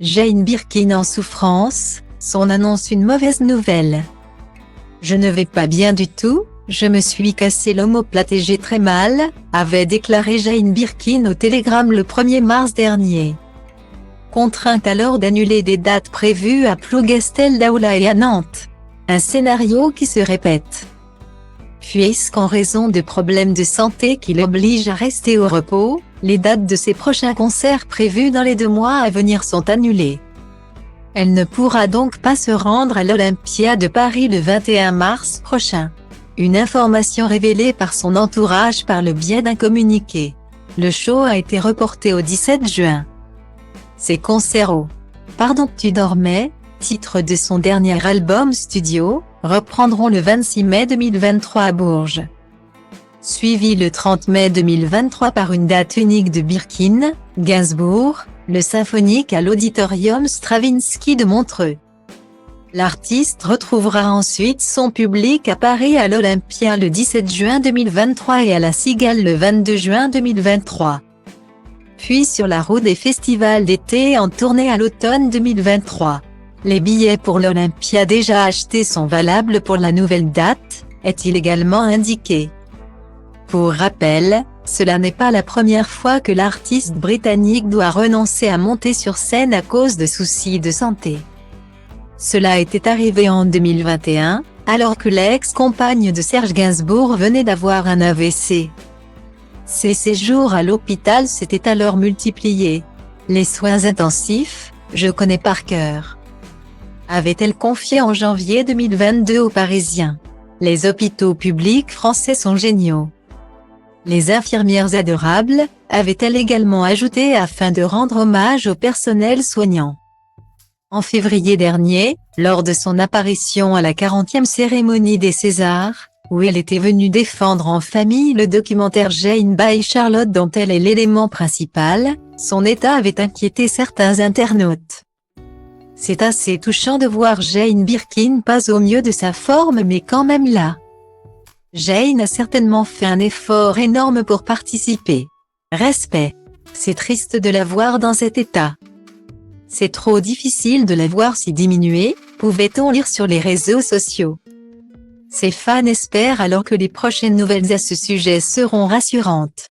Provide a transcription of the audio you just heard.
Jane Birkin en souffrance, son annonce une mauvaise nouvelle. Je ne vais pas bien du tout, je me suis cassé l'omoplate et j'ai très mal, avait déclaré Jane Birkin au Télégramme le 1er mars dernier. Contrainte alors d'annuler des dates prévues à Plougastel d'Aoula et à Nantes. Un scénario qui se répète. Puisqu'en raison de problèmes de santé qui l'obligent à rester au repos, les dates de ses prochains concerts prévus dans les 2 mois à venir sont annulées. Elle ne pourra donc pas se rendre à l'Olympia de Paris le 21 mars prochain. Une information révélée par son entourage par le biais d'un communiqué. Le show a été reporté au 17 juin. Ses concerts au « Pardon tu dormais », titre de son dernier album studio, reprendront le 26 mai 2023 à Bourges. Suivi le 30 mai 2023 par une date unique de Birkin, Gainsbourg, le symphonique à l'Auditorium Stravinsky de Montreux. L'artiste retrouvera ensuite son public à Paris à l'Olympia le 17 juin 2023 et à la Cigale le 22 juin 2023. Puis sur la route des festivals d'été en tournée à l'automne 2023. Les billets pour l'Olympia déjà achetés sont valables pour la nouvelle date, est-il également indiqué. Pour rappel, cela n'est pas la première fois que l'artiste britannique doit renoncer à monter sur scène à cause de soucis de santé. Cela était arrivé en 2021, alors que l'ex-compagne de Serge Gainsbourg venait d'avoir un AVC. Ses séjours à l'hôpital s'étaient alors multipliés. Les soins intensifs, je connais par cœur. Avait-elle confié en janvier 2022 aux Parisiens. Les hôpitaux publics français sont géniaux. Les infirmières adorables, avait-elle également ajouté afin de rendre hommage au personnel soignant. En février dernier, lors de son apparition à la 40e cérémonie des Césars, où elle était venue défendre en famille le documentaire Jane by Charlotte dont elle est l'élément principal, son état avait inquiété certains internautes. C'est assez touchant de voir Jane Birkin pas au mieux de sa forme mais quand même là. Jane a certainement fait un effort énorme pour participer. Respect. C'est triste de la voir dans cet état. C'est trop difficile de la voir si diminuée, pouvait-on lire sur les réseaux sociaux. Ses fans espèrent alors que les prochaines nouvelles à ce sujet seront rassurantes.